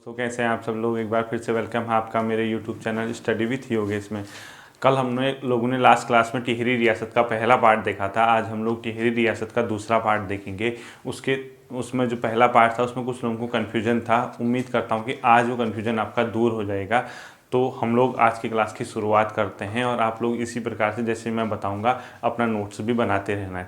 तो कैसे हैं आप सब लोग। एक बार फिर से वेलकम है आपका मेरे YouTube channel study with Yogesh में। कल हमने लोगों ने लास्ट क्लास में टिहरी रियासत का पहला पार्ट देखा था। आज हम लोग टिहरी रियासत का दूसरा पार्ट देखेंगे। उसमें जो पहला पार्ट था उसमें कुछ लोगों को कन्फ्यूजन था। उम्मीद करता हूँ कि आज वो कन्फ्यूजन आपका दूर हो जाएगा। तो हम लोग आज की क्लास की शुरुआत करते हैं और आप लोग इसी प्रकार से जैसे मैं बताऊंगा अपना नोट्स भी बनाते रहना है।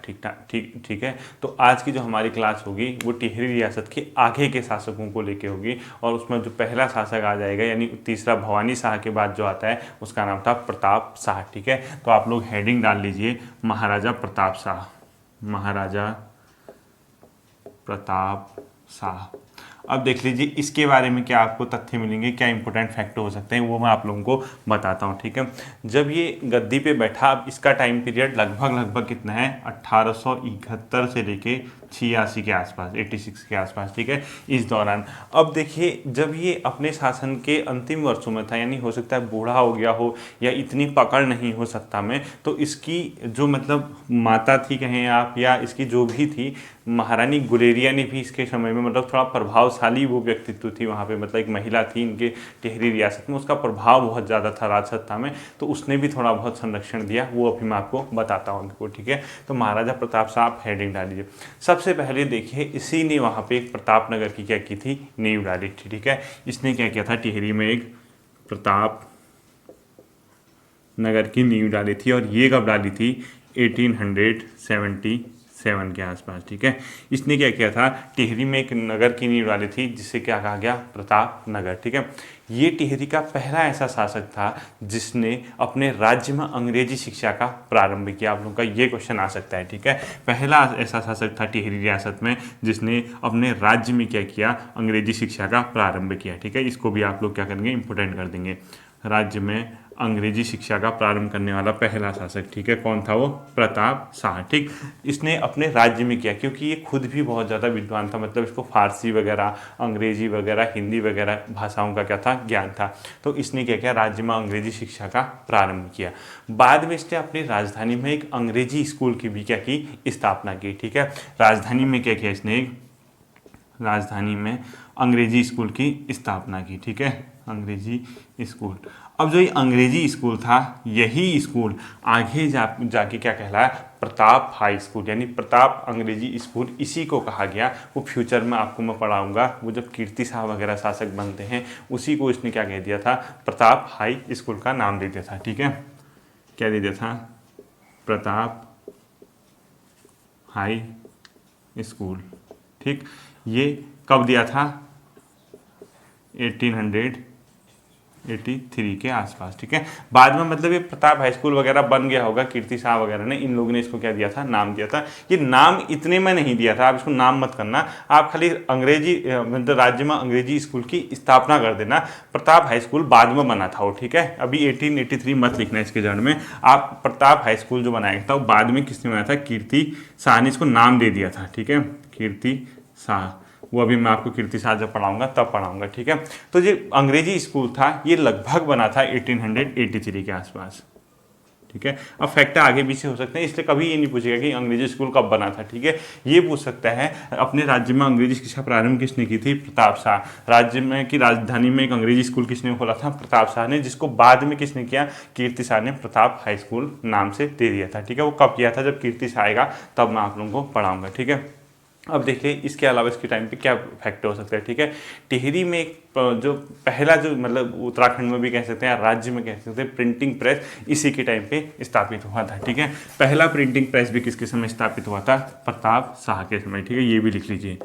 ठीक है। तो आज की जो हमारी क्लास होगी वो टिहरी रियासत के आगे के शासकों को लेके होगी और उसमें जो पहला शासक आ जाएगा यानी तीसरा भवानी शाह के बाद जो आता है उसका नाम था प्रताप शाह। ठीक है। तो आप लोग हेडिंग डाल लीजिए महाराजा प्रताप शाह। महाराजा प्रताप शाह। अब देख लीजिए इसके बारे में क्या आपको तथ्य मिलेंगे, क्या इंपॉर्टेंट फैक्ट हो सकते हैं वो मैं आप लोगों को बताता हूँ। ठीक है। जब ये गद्दी पे बैठा, अब इसका टाइम पीरियड लगभग कितना है, 1871 से लेके 86 के आसपास, 86 के आसपास। ठीक है। इस दौरान अब देखिए जब ये अपने शासन के अंतिम वर्षों में था, यानी हो सकता है बूढ़ा हो गया हो या इतनी पकड़ नहीं हो सकता में, तो इसकी जो मतलब माता थी कहें आप या इसकी जो भी थी महारानी गुलेरिया ने भी इसके समय में मतलब थोड़ा प्रभावशाली वो व्यक्तित्व थी वहाँ पे, मतलब एक महिला थी इनके टिहरी रियासत में, उसका प्रभाव बहुत ज़्यादा था राजसत्ता में, तो उसने भी थोड़ा बहुत संरक्षण दिया। वो अभी मैं आपको बताता हूँ उनको। ठीक है। तो महाराजा प्रताप शाह आप हेडिंग डाल लीजिए। सबसे पहले देखिए इसी ने वहाँ पे एक प्रताप नगर की क्या की थी, नींव डाली थी। ठीक है। इसने क्या किया था, टिहरी में एक प्रताप नगर की नींव डाली थी और ये कब डाली थी, 1877 के आसपास। ठीक है। इसने क्या किया था, टिहरी में एक नगर की नींव डाली थी जिसे क्या कहा गया, प्रताप नगर। ठीक है। ये टिहरी का पहला ऐसा शासक था जिसने अपने राज्य में अंग्रेजी शिक्षा का प्रारंभ किया। आप लोगों का ये क्वेश्चन आ सकता है। ठीक है। पहला ऐसा शासक था टिहरी रियासत में जिसने अपने राज्य में क्या किया, अंग्रेजी शिक्षा का प्रारंभ किया। ठीक है। इसको भी आप लोग क्या करेंगे, इंपोर्टेंट कर देंगे। राज्य में अंग्रेजी शिक्षा का प्रारंभ करने वाला पहला शासक, ठीक है, कौन था वो, प्रताप शाह। ठीक। इसने अपने राज्य में किया क्योंकि ये खुद भी बहुत ज़्यादा विद्वान था, मतलब इसको फारसी वगैरह, अंग्रेजी वगैरह, हिंदी वगैरह भाषाओं का क्या था, ज्ञान था। तो इसने क्या किया, राज्य में अंग्रेजी शिक्षा का प्रारंभ किया। बाद में इसने अपनी राजधानी में एक अंग्रेजी स्कूल की भी क्या की, स्थापना की। ठीक है। राजधानी में क्या किया इसने, एक राजधानी में अंग्रेजी स्कूल की स्थापना की। ठीक है। अंग्रेजी स्कूल। अब जो ये अंग्रेजी स्कूल था यही स्कूल आगे जाके क्या कहलाया, प्रताप हाई स्कूल, यानी प्रताप अंग्रेजी स्कूल इसी को कहा गया। वो फ्यूचर में आपको मैं पढ़ाऊंगा, वो जब कीर्ति शाह वगैरह शासक बनते हैं उसी को इसने क्या कह दिया था, प्रताप हाई स्कूल का नाम दे दिया था। ठीक है। क्या दे दिया था, प्रताप हाई स्कूल। ठीक। ये कब दिया था, 1883 के आसपास। ठीक है। बाद में मतलब ये प्रताप हाई स्कूल वगैरह बन गया होगा, कीर्ति शाह वगैरह ने, इन लोगों ने इसको क्या दिया था, नाम दिया था। ये नाम इतने में नहीं दिया था, आप इसको नाम मत करना, आप खाली अंग्रेजी मतलब राज्य में अंग्रेजी स्कूल की स्थापना कर देना। प्रताप हाई स्कूल बाद में बना था वो। ठीक है। अभी 1883 मत लिखना इसके जड़ में, आप प्रताप हाई स्कूल जो बनाया था वो बाद में किसने बनाया था, कीर्ति शाह ने इसको नाम दे दिया था। ठीक है। कीर्ति शाह, वो अभी मैं आपको कीर्ति शाह जब पढ़ाऊंगा तब पढ़ाऊंगा। ठीक है। तो जो अंग्रेजी स्कूल था ये लगभग बना था 1883 के आसपास। ठीक है। अब फैक्ट आगे पीछे हो सकते हैं, इसलिए कभी ये नहीं पूछेगा कि अंग्रेजी स्कूल कब बना था। ठीक है। ये पूछ सकता है अपने राज्य में अंग्रेजी शिक्षा प्रारंभ किसने की थी, प्रताप शाह। राज्य में की राजधानी में एक अंग्रेजी स्कूल किसने खोला था, प्रताप शाह ने, जिसको बाद में किसने किया, कीर्ति शाह ने प्रताप हाई स्कूल नाम से दे दिया था। ठीक है। वो कब किया था, जब कीर्ति शाह आएगा तब मैं आप लोगों को पढ़ाऊंगा। ठीक है। अब देखिए इसके अलावा इसके टाइम पे क्या फैक्टर हो सकता है। ठीक है। टिहरी में एक जो पहला जो मतलब उत्तराखंड में भी कह सकते हैं, राज्य में कह सकते हैं, प्रिंटिंग प्रेस इसी के टाइम पे स्थापित हुआ था। ठीक है। पहला प्रिंटिंग प्रेस भी किसके समय स्थापित हुआ था, प्रताप शाह के समय। ठीक है। ये भी लिख लीजिए,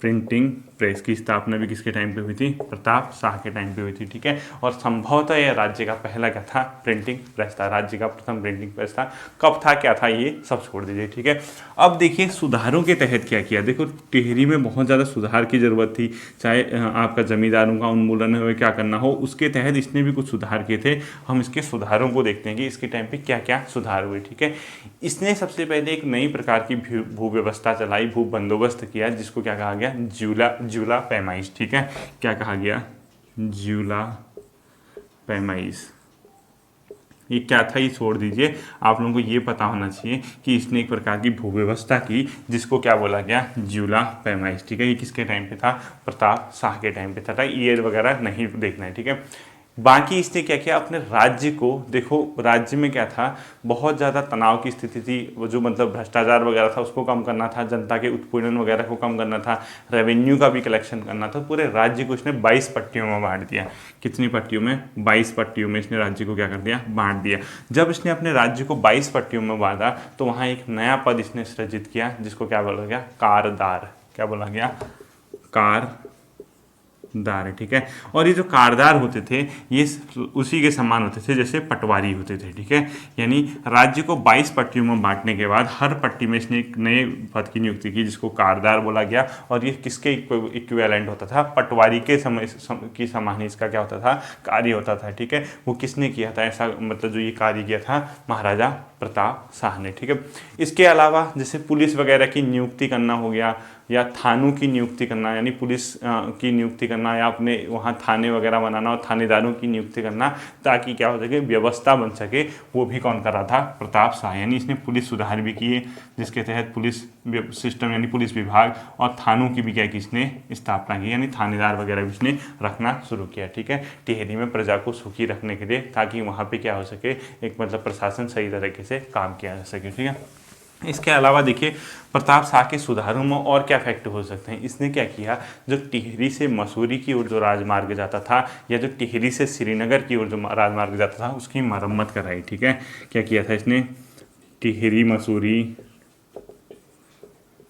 प्रिंटिंग प्रेस की स्थापना भी किसके टाइम पे हुई थी, प्रताप शाह के टाइम पे हुई थी। ठीक है। और संभवतः यह राज्य का पहला क्या था, प्रिंटिंग प्रेस था, राज्य का प्रथम प्रिंटिंग प्रेस था। कब था, क्या था, ये सब छोड़ दीजिए। ठीक है। अब देखिए सुधारों के तहत क्या किया, देखो टिहरी में बहुत ज़्यादा सुधार की जरूरत थी, चाहे आपका जमींदारों का उन्मूलन हो, क्या करना हो, उसके तहत इसने भी कुछ सुधार किए थे। हम इसके सुधारों को देखते हैं कि इसके टाइम पे क्या क्या सुधार हुए। ठीक है। इसने सबसे पहले एक नई प्रकार की भू व्यवस्था चलाई, भू बंदोबस्त किया, जिसको क्या कहा गया, ज्यूला पैमाइश। ठीक है। क्या कहा गया, ज्यूला पैमाइश। ये क्या था ये छोड़ दीजिए, आप लोगों को ये पता होना चाहिए कि इसने एक प्रकार की भूव्यवस्था की जिसको क्या बोला गया, ज्यूला पैमाइश। ठीक है, ये किसके टाइम पे था, प्रताप शाह के टाइम पे था। ईयर वगैरह नहीं देखना है। ठीक है, बाकी इसने क्या किया, अपने राज्य को, देखो राज्य में क्या था, बहुत ज़्यादा तनाव की स्थिति थी, वो जो मतलब भ्रष्टाचार वगैरह था उसको कम करना था, जनता के उत्पीड़न वगैरह को कम करना था, रेवेन्यू का भी कलेक्शन करना था। पूरे राज्य को इसने 22 पट्टियों में बांट दिया। कितनी पट्टियों में, 22 पट्टियों में इसने राज्य को क्या कर दिया, बांट दिया। जब इसने अपने राज्य को 22 पट्टियों में बांटा तो वहाँ एक नया पद इसने सृजित किया जिसको क्या बोला गया, कारदार। क्या बोला गया, कारदार। ठीक है, और ये जो कारदार होते थे ये उसी के समान होते थे जैसे पटवारी होते थे। ठीक है, यानी राज्य को 22 पट्टियों में बांटने के बाद हर पट्टी में इसने एक नए पद की नियुक्ति की जिसको कारदार बोला गया। और ये किसके इक्विवेलेंट होता था, पटवारी के की समान इसका क्या होता था, कार्य होता था। ठीक है, वो किसने किया था ऐसा, मतलब जो ये कार्य किया था, महाराजा प्रताप शाह ने। ठीक है, इसके अलावा जैसे पुलिस वगैरह की नियुक्ति करना हो गया, या थानों की नियुक्ति करना, यानी पुलिस की नियुक्ति करना, या अपने वहाँ थाने वगैरह बनाना और थानेदारों की नियुक्ति करना ताकि क्या हो सके, व्यवस्था बन सके, वो भी कौन कर रहा था, प्रताप शाह। यानी इसने पुलिस सुधार भी किए जिसके तहत पुलिस सिस्टम यानी पुलिस विभाग और थानों की भी क्या की इसने स्थापना की, यानी थानेदार वगैरह भी इसने रखना शुरू किया। ठीक है, टिहरी में प्रजा को सुखी रखने के लिए, ताकि वहाँ पर क्या हो सके, एक मतलब प्रशासन सही तरीके से काम किया जा सके। ठीक है, इसके अलावा देखिए प्रताप शाह के सुधारों में और क्या फैक्ट हो सकते हैं। इसने क्या किया, जो टिहरी से मसूरी की ओर जो राजमार्ग जाता था, या जो टिहरी से श्रीनगर की ओर जो राजमार्ग जाता था, उसकी मरम्मत कराई। ठीक है, क्या किया था इसने, टिहरी मसूरी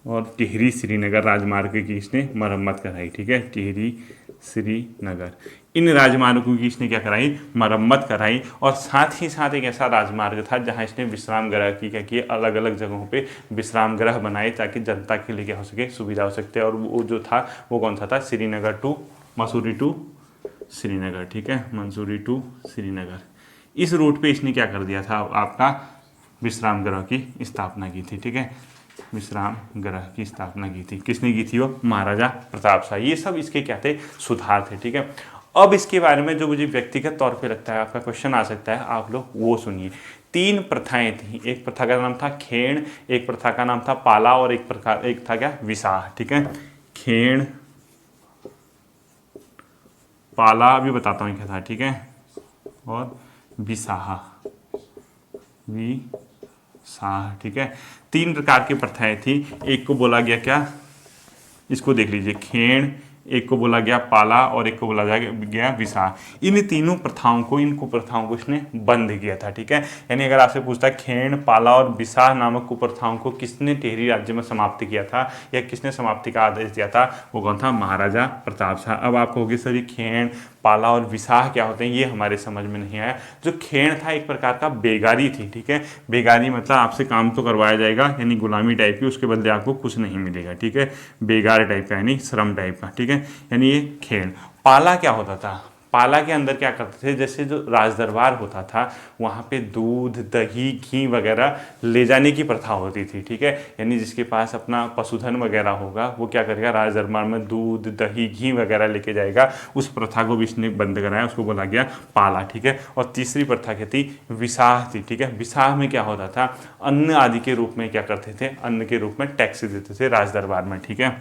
और टिहरी श्रीनगर राजमार्ग की इसने मरम्मत कराई। ठीक है, टिहरी श्रीनगर, इन राजमार्गों की इसने क्या कराई, मरम्मत कराई। और साथ ही साथ एक ऐसा राजमार्ग था जहां इसने विश्राम गृह की क्या किए, अलग अलग जगहों पे विश्राम गृह बनाए ताकि जनता के लिए क्या हो सके, सुविधा हो सकते हैं। और वो जो था वो कौन सा था, श्रीनगर टू मसूरी टू श्रीनगर। ठीक है, मसूरी टू श्रीनगर, इस रूट पे इसने क्या कर दिया था, आपका विश्राम गृह की स्थापना की थी। ठीक है, विश्राम गृह की स्थापना की थी, किसने की थी, वो महाराजा प्रताप शाह। ये सब इसके क्या थे, सुधार थे। ठीक है, अब इसके बारे में जो मुझे व्यक्तिगत तौर पे लगता है आपका क्वेश्चन आ सकता है, आप लोग वो सुनिए। 3 प्रथाएं थी, एक प्रथा का नाम था खेण, एक प्रथा का नाम था पाला, और एक था क्या, विसाह। ठीक है, खेण पाला अभी बताता हूँ क्या था। ठीक है, और विसाह, विसाह। ठीक है, 3 प्रकार की प्रथाएं थी। एक को बोला गया क्या, इसको देख लीजिए, खेण, एक को बोला गया पाला, और एक को बोला गया विसाह। इन तीनों प्रथाओं को, इन कुप्रथाओं को इसने बंद किया था। ठीक है, यानी अगर आपसे पूछता है खेण, पाला और विसाह नामक कुप्रथाओं को किसने टिहरी राज्य में समाप्त किया था, या किसने समाप्ति का आदेश दिया था, वो कौन था, महाराजा प्रताप शाह। अब आप कहोगे सर ये खेण, पाला और विसाह क्या होते हैं, ये हमारे समझ में नहीं आया। जो खेण था एक प्रकार का बेगारी थी। ठीक है, बेगारी मतलब आपसे काम तो करवाया जाएगा, यानी गुलामी टाइप की, उसके बदले आपको कुछ नहीं मिलेगा। ठीक है, बेगार टाइप का यानी श्रम टाइप का। ठीक है, यानी ये खेण। पाला क्या होता था, पाला के अंदर क्या करते थे, जैसे जो राजदरबार होता था वहाँ पे दूध, दही, घी वगैरह ले जाने की प्रथा होती थी। ठीक है, यानी जिसके पास अपना पशुधन वगैरह होगा वो क्या करेगा, राजदरबार में दूध, दही, घी वगैरह लेके जाएगा। उस प्रथा को भी इसने बंद कराया, उसको बोला गया पाला। ठीक है, और तीसरी प्रथा क्या थी, विसाह थी। ठीक है, विसाह में क्या होता था, अन्न आदि के रूप में क्या करते थे, अन्न के रूप में टैक्स देते थे राजदरबार में। ठीक है,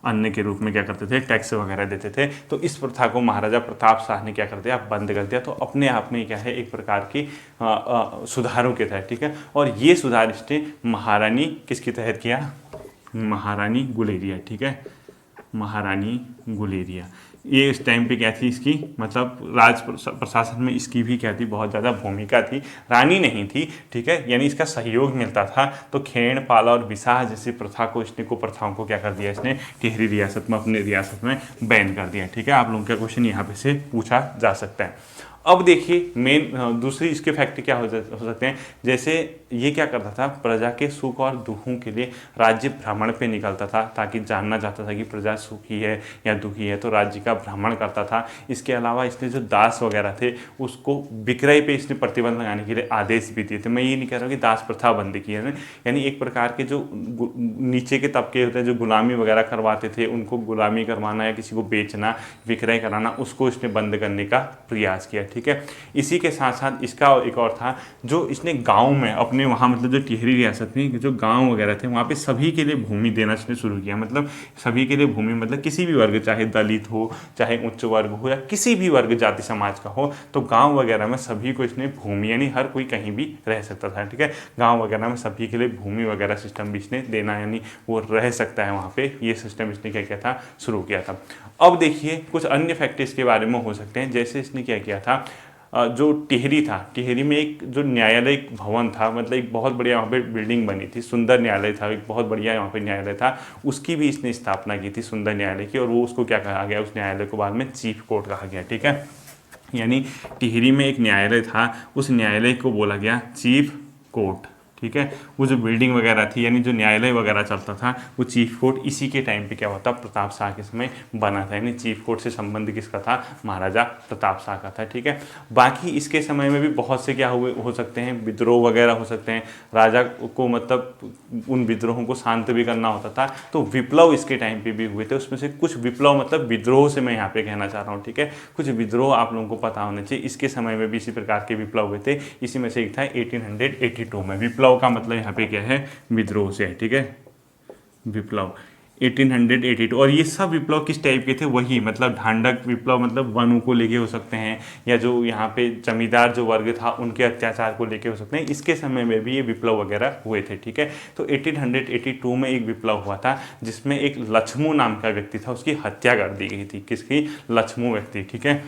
अन्न के रूप में क्या करते थे, टैक्स वगैरह देते थे। तो इस प्रथा को महाराजा प्रताप शाह ने क्या कर दिया, बंद कर दिया। तो अपने आप में क्या है, एक प्रकार की सुधारों के तहत। ठीक है, और ये सुधार इसने महारानी किसके तहत किया, महारानी गुलेरिया। ठीक है, महारानी गुलेरिया। ये इस टाइम पे क्या थी इसकी, मतलब राज प्रशासन में इसकी भी क्या थी, बहुत ज़्यादा भूमिका थी। रानी नहीं थी। ठीक है, यानी इसका सहयोग मिलता था। तो खेण, पाला और विसाह जैसी प्रथा को, इसने को प्रथाओं को क्या कर दिया, इसने टिहरी रियासत में, अपने रियासत में बैन कर दिया। ठीक है, आप लोगों का क्वेश्चन यहाँ पे से पूछा जा सकता है। अब देखिए मेन दूसरी इसके फैक्ट क्या हो सकते हैं, जैसे ये क्या करता था, प्रजा के सुख और दुखों के लिए राज्य भ्रमण पे निकलता था, ताकि जानना चाहता था कि प्रजा सुखी है या दुखी है, तो राज्य का भ्रमण करता था। इसके अलावा इसने जो दास वगैरह थे उसको विक्रय पे इसने प्रतिबंध लगाने के लिए आदेश भी दिए थे। मैं ये नहीं कह रहा हूँ कि दास प्रथा बंद की है, यानी एक प्रकार के जो नीचे के तबके होते हैं जो गुलामी वगैरह करवाते थे, उनको गुलामी करवाना या किसी को बेचना, विक्रय कराना, उसको इसने बंद करने का प्रयास किया। ठीक है। इसी के साथ साथ इसका एक और था, जो इसने गाँव में अपने वहाँ मतलब जो टिहरी रियासत में जो गाँव वगैरह थे वहाँ पे सभी के लिए भूमि देना इसने शुरू किया। मतलब सभी के लिए भूमि मतलब किसी भी वर्ग, चाहे दलित हो, चाहे उच्च वर्ग हो, या किसी भी वर्ग जाति समाज का हो, तो गाँव वगैरह में सभी को इसने भूमि, यानी हर कोई कहीं भी रह सकता था, ठीक है। गाँव वगैरह में सभी के लिए भूमि वगैरह सिस्टम भी इसने देना, यानी वो रह सकता है वहाँ पे, ये सिस्टम इसने क्या किया था, शुरू किया था। अब देखिए कुछ अन्य फैक्ट इसके बारे में हो सकते हैं। जैसे इसने क्या किया था, जो टिहरी था, टिहरी में एक जो न्यायालय भवन था, मतलब एक बहुत बढ़िया वहाँ पे बिल्डिंग बनी थी, सुंदर न्यायालय था, एक बहुत बढ़िया वहाँ पे न्यायालय था, उसकी भी इसने स्थापना की थी, सुंदर न्यायालय की। और वो उसको क्या कहा गया, उस न्यायालय को बाद में चीफ कोर्ट कहा गया, ठीक है। यानी टिहरी में एक न्यायालय था, उस न्यायालय को बोला गया चीफ कोर्ट, ठीक है। वो जो बिल्डिंग वगैरह थी, यानी जो न्यायालय वगैरह चलता था, वो चीफ कोर्ट इसी के टाइम पे क्या होता, प्रताप शाह के समय बना था। यानी चीफ कोर्ट से संबंध किसका था, महाराजा प्रताप शाह का था, ठीक है। बाकी इसके समय में भी बहुत से क्या हुए हो सकते हैं, विद्रोह वगैरह हो सकते हैं, राजा को मतलब उन विद्रोहों को शांत भी करना होता था, तो विप्लव इसके टाइम पे भी हुए थे। उसमें से कुछ विप्लव मतलब विद्रोह से मैं यहाँ पे कहना चाह रहा हूँ, ठीक है। कुछ विद्रोह आप लोगों को पता होना चाहिए, इसके समय में भी इसी प्रकार के विप्लव हुए थे। इसी में से एक था 1882 में। विप्लव का मतलब यहाँ पे क्या है, विद्रोह से है, ठीक है। विप्लव 1882, और ये सब विप्लव किस टाइप के थे, वही मतलब ढांढक विप्लव, मतलब वनों को लेके हो सकते हैं, या जो यहाँ पे जमींदार जो वर्ग था उनके अत्याचार को लेके हो सकते हैं। इसके समय में भी ये विप्लव वगैरह हुए थे, ठीक है। तो 1882 में एक विप्लव हुआ था जिसमें एक लक्ष्मू नाम का व्यक्ति था, उसकी हत्या कर दी गई थी। किसकी, लक्ष्मू व्यक्ति, ठीक है।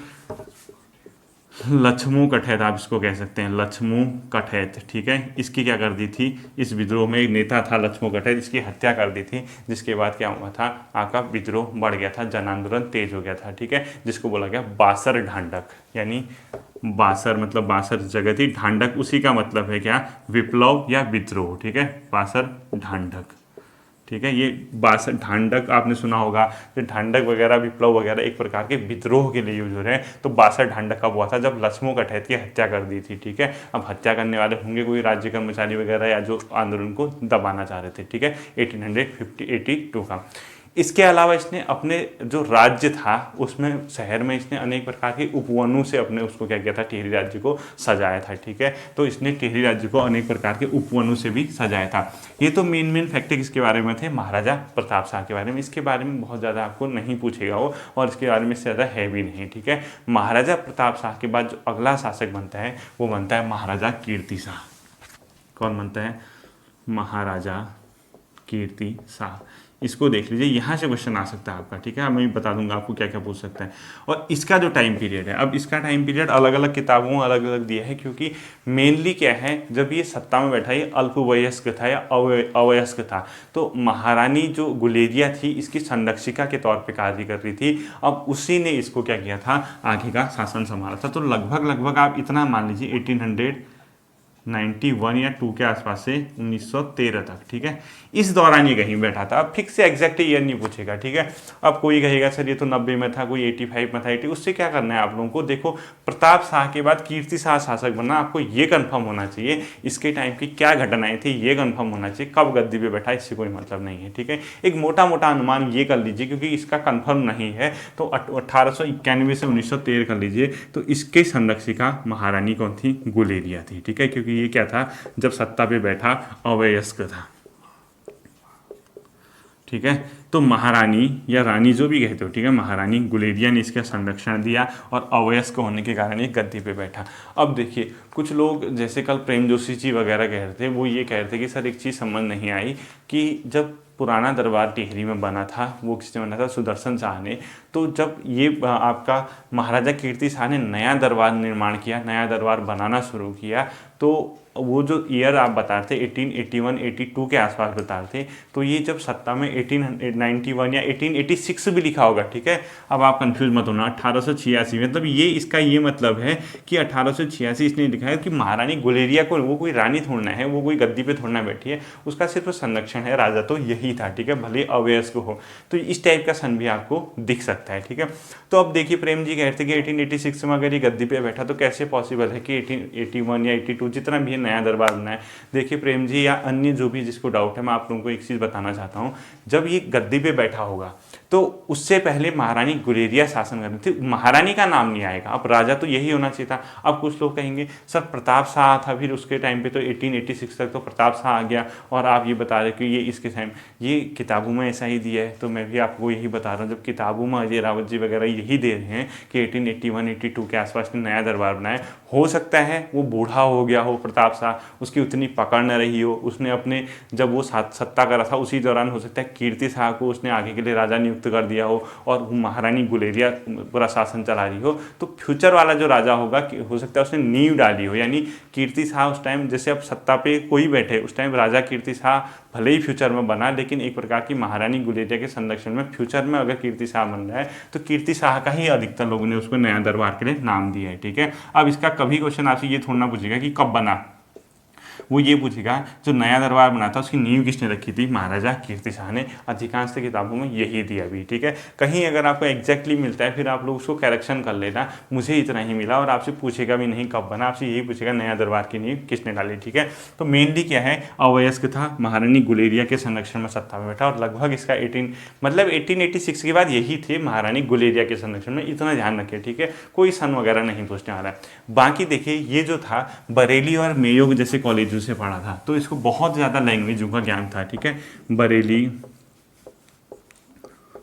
लक्ष्मू कठैत आप इसको कह सकते हैं, लक्ष्मू कठैत, ठीक है। इसकी क्या कर दी थी, इस विद्रोह में एक नेता था लक्ष्मू कठैत, इसकी हत्या कर दी थी। जिसके बाद क्या हुआ था, आपका विद्रोह बढ़ गया था, जन आंदोलन तेज हो गया था, ठीक है। जिसको बोला गया बासर ढांढक, यानी बासर मतलब बासर जगह थी, ढांढक उसी का मतलब है क्या, विप्लव या विद्रोह, ठीक है। बासर ढांढक, ठीक है। ये बासर ढांढक आपने सुना होगा, जो ढांढक वगैरह विप्लव वगैरह एक प्रकार के विद्रोह के लिए यूज हो रहे हैं। तो बासर ढांढक कब हुआ था, जब लक्ष्मू कठैत की हत्या कर दी थी, ठीक है। अब हत्या करने वाले होंगे कोई राज्य कर्मचारी वगैरह, या जो आंदोलन को दबाना चाह रहे थे, ठीक है। 1882 का। इसके अलावा इसने अपने जो राज्य था उसमें, शहर में इसने अनेक प्रकार के उपवनों से अपने उसको क्या किया था, टिहरी राज्य को सजाया था, ठीक है। तो इसने टिहरी राज्य को अनेक प्रकार के उपवनों से भी सजाया था। ये तो मेन फैक्ट किसके बारे में थे, महाराजा प्रताप शाह के बारे में। इसके बारे में बहुत ज़्यादा आपको नहीं पूछेगा वो, और इसके बारे में इससे ज़्यादा है भी नहीं, ठीक है। महाराजा प्रताप शाह के बाद जो अगला शासक बनता है वो बनता है महाराजा कीर्ति शाह। कौन बनता है, महाराजा कीर्ति शाह। इसको देख लीजिए, यहाँ से क्वेश्चन आ सकता है आपका, ठीक है। मैं बता दूंगा आपको क्या क्या पूछ सकता है। और इसका जो टाइम पीरियड है, अब इसका टाइम पीरियड अलग अलग किताबों में अलग अलग दिया है, क्योंकि मेनली क्या है, जब ये सत्ता में बैठा ये अल्पवयस्क था या अवयस्क था। तो महारानी जो गुलेरिया थी इसकी संरक्षिका के तौर पर कार्य कर रही थी। अब उसी ने इसको क्या किया था, आगे का शासन संभाला था। तो लगभग आप इतना मान लीजिए 1891 या 2 के आसपास से 1913 तक, ठीक है। इस दौरान ये कहीं बैठा था। अब फिक्स से एग्जैक्ट ईयर नहीं पूछेगा, ठीक है। अब कोई कहेगा सर ये तो 90 में था, कोई 85 में था, 80, उससे क्या करना है आप लोगों को। देखो, प्रताप शाह के बाद कीर्ति शाह शासक बनना, आपको ये कंफर्म होना चाहिए इसके टाइम की क्या घटनाएं थी, ये कंफर्म होना चाहिए। कब गद्दी पे बैठा इससे कोई मतलब नहीं है, ठीक है। एक मोटा मोटा अनुमान ये कर लीजिए, क्योंकि इसका कंफर्म नहीं है। तो 1891 से 1913 कर लीजिए। तो इसके संरक्षिका महारानी कौन थी, गुलेरिया थी, ठीक है। क्योंकि ये क्या था, जब सत्ता पे बैठा अवयस्क था, ठीक है। तो महारानी या रानी जो भी कहते हो, ठीक है, महारानी गुलेरिया ने इसका संरक्षण दिया, और अवयस्क होने के कारण ये गद्दी पे बैठा। अब देखिए, कुछ लोग जैसे कल प्रेम जोशी जी वगैरह कह रहे थे, वो ये कह रहे थे कि सर एक चीज़ समझ नहीं आई कि जब पुराना दरबार टिहरी में बना था, वो किसने बना था, सुदर्शन शाह ने। तो जब ये आपका महाराजा कीर्ति शाह ने नया दरबार निर्माण किया, नया दरबार बनाना शुरू किया, तो वो जो ईयर आप बता रहे थे 1881 82 के आसपास बता रहे थे, तो ये जब सत्ता में 1891 या 1886 भी लिखा होगा, ठीक है। अब आप कंफ्यूज मत होना, 1886 मतलब ये इसका ये मतलब है कि 1886 इसने लिखा है कि महारानी गुलेरिया को, वो कोई रानी थोड़ना है, वो कोई गद्दी पे थोड़ना बैठी है, उसका सिर्फ संरक्षण है, राजा तो यही था, ठीक है, भले अवयस्क हो। तो इस टाइप का सन भी आपको दिख सकता है, ठीक है। तो अब देखिए, प्रेम जी कहते कि 1886 में अगर ये गद्दी पे बैठा तो कैसे पॉसिबल है कि 1881 या 82 जितना भी नया दरबार बना है। देखिए प्रेम जी या अन्य जो भी जिसको डाउट है, मैं आप लोगों को एक चीज़ बताना चाहता हूँ। जब ये गद्दी पे बैठा होगा तो उससे पहले महारानी गुलेरिया शासन करती थी। महारानी का नाम नहीं आएगा, अब राजा तो यही होना चाहिए था। अब कुछ लोग कहेंगे सर प्रताप शाह था, फिर उसके टाइम पे तो 1886 तक तो प्रताप शाह आ गया, और आप ये बता रहे कि ये इसके टाइम, ये किताबों में ऐसा ही दिया है, तो मैं भी आपको यही बता रहा हूँ। जब किताबों में अजय रावत जी वगैरह यही दे रहे हैं कि 1881-82 के आसपास ने नया दरबार बनाया, हो सकता है वो बूढ़ा हो गया हो प्रताप शाह, उसकी उतनी पकड़ न रही हो, उसने अपने जब वो सत्ता करा था उसी दौरान हो सकता है कीर्ति शाह को उसने आगे के लिए राजा नियुक्त कर दिया हो, और महारानी गुलेरिया पूरा शासन चला रही हो। तो फ्यूचर वाला जो राजा होगा हो सकता है उसने नींव डाली हो, यानी कीर्ति शाह उस टाइम, जैसे अब सत्ता पे कोई बैठे, उस टाइम राजा कीर्ति शाह भले ही फ्यूचर में बना, लेकिन एक प्रकार की महारानी गुलेरिया के संरक्षण में फ्यूचर में अगर कीर्ति शाह बन रहा है तो कीर्ति शाह का ही अधिकतर लोगों ने उसको नया दरबार के लिए नाम दिया है। ठीक है, अब इसका कभी क्वेश्चन आपसे ये थोड़ा ना पूछेगा कि कब बना, वो ये पूछेगा जो नया दरबार बना था उसकी नींव किसने रखी थी, महाराजा कीर्ति शाह ने। अधिकांश किताबों में यही दिया भी। ठीक है, कहीं अगर आपको एग्जैक्टली मिलता है फिर आप लोग उसको करेक्शन कर लेना, मुझे इतना ही मिला, और आपसे पूछेगा भी नहीं कब बना, आपसे यही पूछेगा नया दरबार की नींव किसने डाली। ठीक है, तो मेनली क्या है, अवयस्क था, महारानी गुलेरिया के संरक्षण में सत्ता में बैठा, और लगभग इसका 1886 के बाद यही थे महारानी गुलेरिया के संरक्षण में, इतना ध्यान रखें। ठीक है, कोई सन वगैरह नहीं पूछने वाला है। बाकी देखिए ये जो था बरेली और मेयो जैसे कॉलेजों से पढ़ा था, तो इसको बहुत ज़्यादा लैंग्वेजों का ज्ञान था। ठीक है, बरेली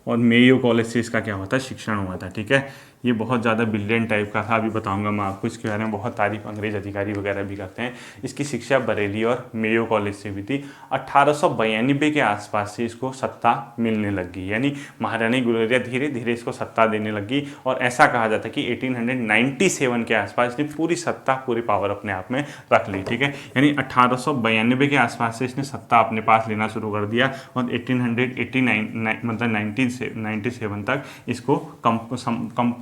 और मेयो कॉलेज से इसका क्या हुआ था, शिक्षण हुआ था। ठीक है, ये बहुत ज़्यादा ब्रिलियंट टाइप का था, अभी बताऊंगा मैं आपको इसके बारे में, बहुत तारीफ अंग्रेज अधिकारी वगैरह भी करते हैं। इसकी शिक्षा बरेली और मेयो कॉलेज से भी थी। 1892 के आसपास से इसको सत्ता मिलने लगी, यानी महारानी गुलेरिया धीरे धीरे इसको सत्ता देने लगी, और ऐसा कहा जाता है कि 1897 के आसपास इसने पूरी सत्ता, पूरी पावर अपने आप में रख ली। ठीक है, यानी 1892 के आसपास से इसने सत्ता अपने पास लेना शुरू कर दिया, और 1889 मतलब 1997 तक इसको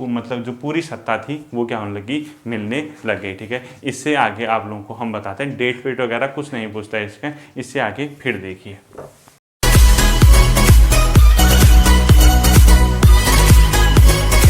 मतलब जो पूरी सत्ता थी वो क्या होने लगी, मिलने लगे। ठीक है, इससे आगे आप लोगों को हम बताते हैं, डेट वेट वगैरह कुछ नहीं पूछता है इसका, इससे आगे फिर देखिए।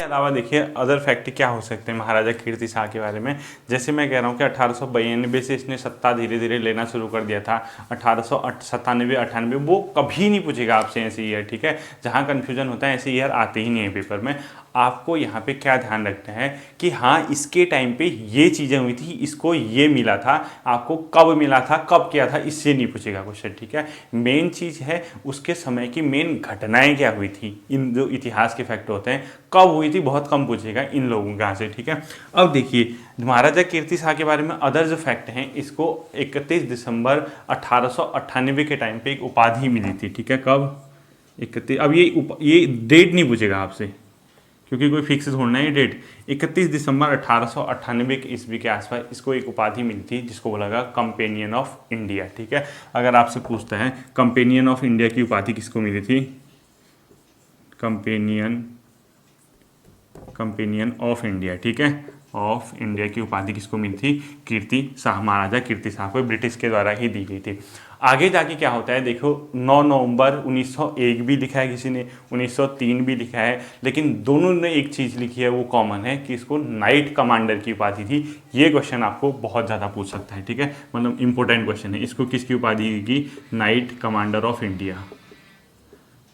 अलावा देखिए अदर फैक्ट क्या हो सकते हैं महाराजा कीर्ति शाह के बारे में। जैसे मैं कह रहा हूँ कि 1892 से इसने सत्ता धीरे धीरे लेना शुरू कर दिया था। 1897-98 वो कभी नहीं पूछेगा आपसे ऐसे ईयर। ठीक है, जहाँ कन्फ्यूजन होता है ऐसे ईयर आते ही नहीं है पेपर में। आपको यहाँ पे क्या ध्यान रखना है कि हाँ इसके टाइम पे ये चीज़ें हुई थी, इसको ये मिला था, आपको कब मिला था, कब किया था, इससे नहीं पूछेगा क्वेश्चन। ठीक है, मेन चीज़ है उसके समय की मेन घटनाएं क्या हुई थी। इन जो इतिहास के फैक्ट होते हैं कब हुई थी बहुत कम पूछेगा इन लोगों के यहाँ से। ठीक है, अब देखिए महाराजा कीर्ति शाह के बारे में अदर जो फैक्ट हैं, इसको 31 दिसंबर 1898 के टाइम पे एक उपाधि मिली थी। ठीक है, कब 31, अब ये डेट नहीं पूछेगा आपसे क्योंकि कोई फिक्स थोड़ना है डेट। 31 दिसंबर 1898 के ईस्वी के आसपास इसको एक उपाधि मिली थी जिसको बोला गया कंपेनियन ऑफ इंडिया। ठीक है, अगर आपसे पूछता है कंपेनियन ऑफ इंडिया की उपाधि किसको मिली थी, कंपेनियन ऑफ इंडिया। ठीक है, ऑफ इंडिया की उपाधि किसको मिली थी, कीर्ति शाह, महाराजा कीर्ति शाह को ब्रिटिश के द्वारा ही दी गई थी। आगे जाके क्या होता है देखो, 9 नवंबर 1901 भी लिखा है किसी ने, 1903 भी लिखा है, लेकिन दोनों ने एक चीज़ लिखी है वो कॉमन है कि इसको नाइट कमांडर की उपाधि थी। ये क्वेश्चन आपको बहुत ज़्यादा पूछ सकता है। ठीक है, मतलब इंपॉर्टेंट क्वेश्चन है। इसको किसकी उपाधि की, night commander of India,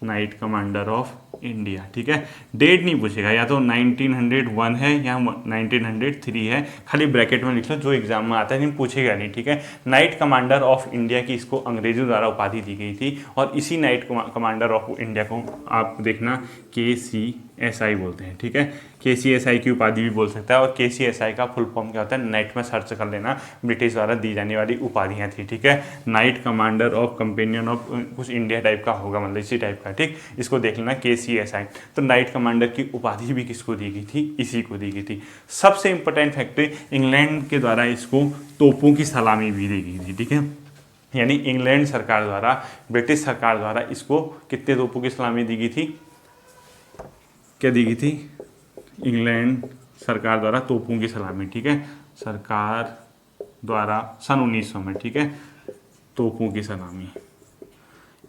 night commander of India. ठीक है, डेट नहीं पूछेगा, या तो 1901 है या 1903 है, खाली ब्रैकेट में लिख लो जो एग्जाम में आता है, लेकिन पूछेगा नहीं। ठीक है, नाइट कमांडर ऑफ इंडिया की इसको अंग्रेजों द्वारा उपाधि दी गई थी, और इसी नाइट कमांडर ऑफ इंडिया को आप देखना KCSI बोलते हैं। ठीक है, KCSI की उपाधि भी बोल सकता है, और KCSI का फुल फॉर्म क्या होता है नेट में सर्च कर लेना, ब्रिटिश द्वारा दी जाने वाली उपाधियाँ थी। ठीक है, night commander of companion of कुछ इंडिया टाइप का होगा, मतलब इसी टाइप का। ठीक, इसको देख लेना KCSI। तो नाइट कमांडर की उपाधि भी किसको दी गई थी, इसी को दी गई थी। सबसे इंपॉर्टेंट फैक्टर, इंग्लैंड के द्वारा इसको तोपों की सलामी भी दी गई थी। ठीक है, यानी इंग्लैंड सरकार द्वारा, ब्रिटिश सरकार द्वारा इसको कितने तोपों की सलामी दी गई थी, क्या दी गई थी, इंग्लैंड सरकार द्वारा तोपों की सलामी। ठीक है, सरकार द्वारा सन 1900 में। ठीक है, तोपों की सलामी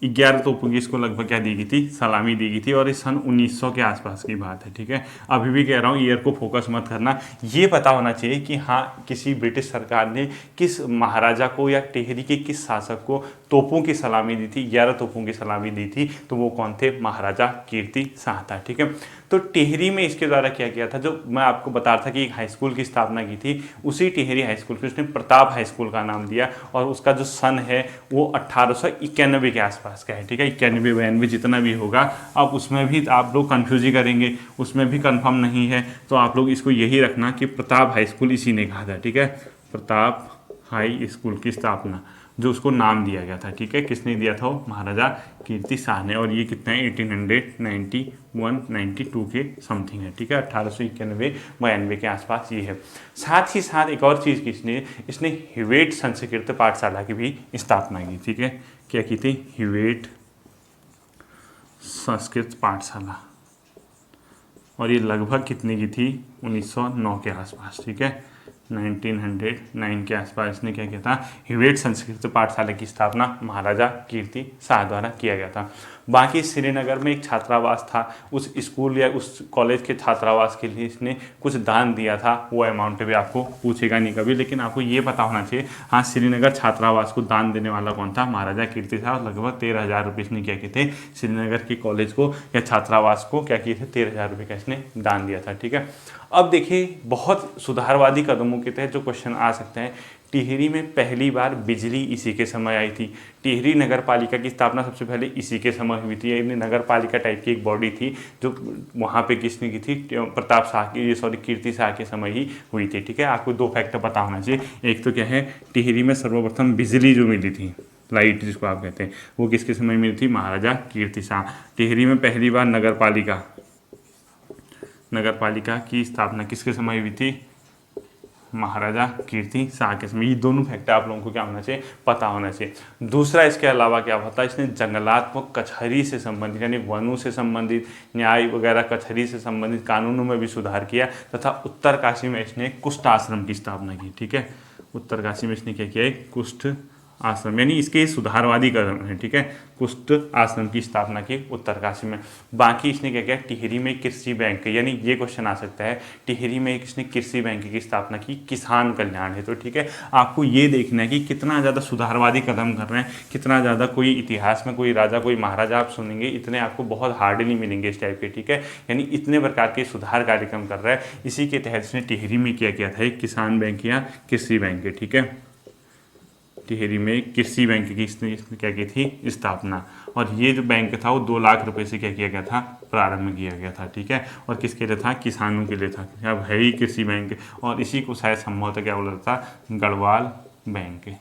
11 तोपों की इसको लगभग क्या दी गई थी, सलामी दी गई थी, और इस सन 1900 के आसपास की बात है। ठीक है, अभी भी कह रहा हूँ ईयर को फोकस मत करना, ये पता होना चाहिए कि हाँ किसी ब्रिटिश सरकार ने किस महाराजा को या टिहरी के किस शासक को तोपों की सलामी दी थी, 11 तोपों की सलामी दी थी, तो वो कौन थे, महाराजा कीर्ति शाह था। ठीक है, तो टिहरी में इसके द्वारा क्या किया था, जो मैं आपको बता रहा था कि एक हाई स्कूल की स्थापना की थी, उसी टिहरी हाई स्कूल को उसने प्रताप हाई स्कूल का नाम दिया, और उसका जो सन है वो 1891 के आसपास का है। ठीक है, 91-92 जितना भी होगा, अब उसमें भी आप लोग कन्फ्यूज ही करेंगे, उसमें भी कंफर्म नहीं है, तो आप लोग इसको यही रखना कि प्रताप हाई स्कूल इसी ने कहा था। ठीक है, प्रताप हाई स्कूल की स्थापना, जो उसको नाम दिया गया था। ठीक है, किसने दिया था, वो महाराजा कीर्ति शाह ने, और ये कितना है 1891-92 के समथिंग है। ठीक है, 1891-92 के आसपास ये है। साथ ही साथ एक और चीज़ किसने, इसने हिवेट संस्कृत पाठशाला की भी स्थापना की। ठीक है, क्या की थी, हिवेट संस्कृत पाठशाला, और ये लगभग कितने की थी, 1909 के आसपास। ठीक है, 1909 के आसपास इसने क्या किया था, हिवेट संस्कृत पाठशाला की स्थापना महाराजा कीर्ति शाह द्वारा किया गया था। बाकी श्रीनगर में एक छात्रावास था, उस स्कूल या उस कॉलेज के छात्रावास के लिए इसने कुछ दान दिया था, वो अमाउंट भी आपको पूछेगा नहीं कभी, लेकिन आपको ये पता होना चाहिए, हाँ श्रीनगर छात्रावास को दान देने वाला कौन था, महाराजा कीर्ति शाह। लगभग 13,000 रुपये इसने क्या किए थे, श्रीनगर के कॉलेज को या छात्रावास को क्या किए थे, 13,000 रुपये का इसने दान दिया था। ठीक है, अब देखिए बहुत सुधारवादी कदमों के तहत जो क्वेश्चन आ सकते हैं, टिहरी में पहली बार बिजली इसी के समय आई थी। टिहरी नगर पालिका की स्थापना सबसे पहले इसी के समय हुई थी। ये नगर पालिका टाइप की एक बॉडी थी जो वहाँ पे किसने की थी, प्रताप शाह की, सॉरी कीर्ति शाह के समय ही हुई थी। ठीक है, आपको दो फैक्टर पता होना चाहिए, एक तो क्या है, टिहरी में सर्वप्रथम बिजली जो मिली थी, लाइट जिसको आप कहते हैं, वो किसके समय मिली थी, महाराजा कीर्ति शाह। टिहरी में पहली बार नगर पालिका की स्थापना किसके समय हुई थी, महाराजा कीर्ति शाह के समय। ये दोनों फैक्टर आप लोगों को क्या होना चाहिए, पता होना चाहिए। दूसरा इसके अलावा क्या होता है, इसने जंगलात व कचहरी से संबंधित यानी वनों से संबंधित न्याय वगैरह कचहरी से संबंधित कानूनों में भी सुधार किया, तथा उत्तरकाशी में इसने कुष्ठ आश्रम की स्थापना की। ठीक है, उत्तरकाशी में इसने क्या किया, कुष्ठ आश्रम, यानी इसके सुधारवादी कदम है। ठीक है, कुष्ठ आश्रम की स्थापना की उत्तरकाशी में। बाकी इसने क्या किया, टिहरी में कृषि बैंक, यानी ये क्वेश्चन आ सकता है, टिहरी में इसने कृषि बैंक की स्थापना की किसान कल्याण है। तो ठीक है, आपको ये देखना है कि कितना ज़्यादा सुधारवादी कदम कर रहे हैं, कितना ज़्यादा कोई इतिहास में कोई राजा कोई महाराजा आप सुनेंगे इतने आपको बहुत हार्डली मिलेंगे इस टाइप के। ठीक है, यानी इतने प्रकार के सुधार कार्यक्रम कर रहा है, इसी के तहत इसने टिहरी में क्या किया था, एक किसान बैंक या कृषि बैंक। ठीक है, टिहरी में कृषि बैंक की इसने क्या की थी, स्थापना, और ये जो बैंक था वो 2 लाख रुपए से क्या किया गया था, प्रारंभ किया गया था। ठीक है, और किसके लिए था, किसानों के लिए था। अब है ही कृषि बैंक, और इसी को शायद संभवतः क्या बोला था, गढ़वाल बैंक।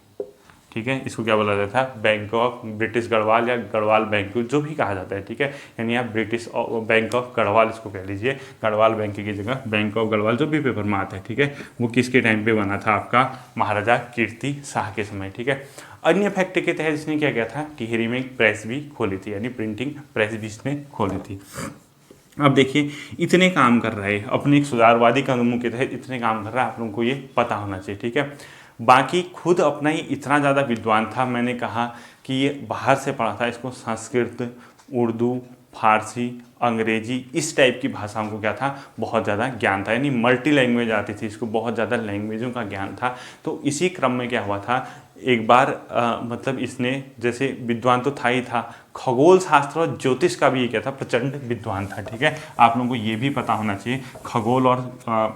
ठीक है, इसको क्या बोला जाता है, बैंक ऑफ ब्रिटिश गढ़वाल या गढ़वाल बैंक, जो भी कहा जाता है। ठीक है, यानी आप ब्रिटिश बैंक ऑफ गढ़वाल इसको कह लीजिए, गढ़वाल बैंक की जगह बैंक ऑफ गढ़वाल, जो भी पेपर में आता है। ठीक है, वो किसके टाइम पे बना था, आपका महाराजा कीर्ति शाह के समय। ठीक है, अन्य फैक्ट के तहत इसने क्या किया था, टिहरी में एक प्रेस भी खोली थी, यानी प्रिंटिंग प्रेस भी इसने खोली थी। अब देखिए इतने काम कर रहे हैं अपने एक सुधारवादी कदमों के तहत, इतने काम कर रहा है, आप लोगों को ये पता होना चाहिए। ठीक है, बाकी खुद अपना ही इतना ज़्यादा विद्वान था, मैंने कहा कि ये बाहर से पढ़ा था, इसको संस्कृत, उर्दू, फारसी, अंग्रेजी, इस टाइप की भाषाओं को क्या था, बहुत ज़्यादा ज्ञान था, यानी मल्टी लैंग्वेज आती थी इसको, बहुत ज़्यादा लैंग्वेजों का ज्ञान था। तो इसी क्रम में क्या हुआ था, एक बार मतलब इसने, जैसे विद्वान तो था ही था, खगोल शास्त्र और ज्योतिष का भी ये क्या था, प्रचंड विद्वान था। ठीक है, आप लोगों को ये भी पता होना चाहिए, खगोल और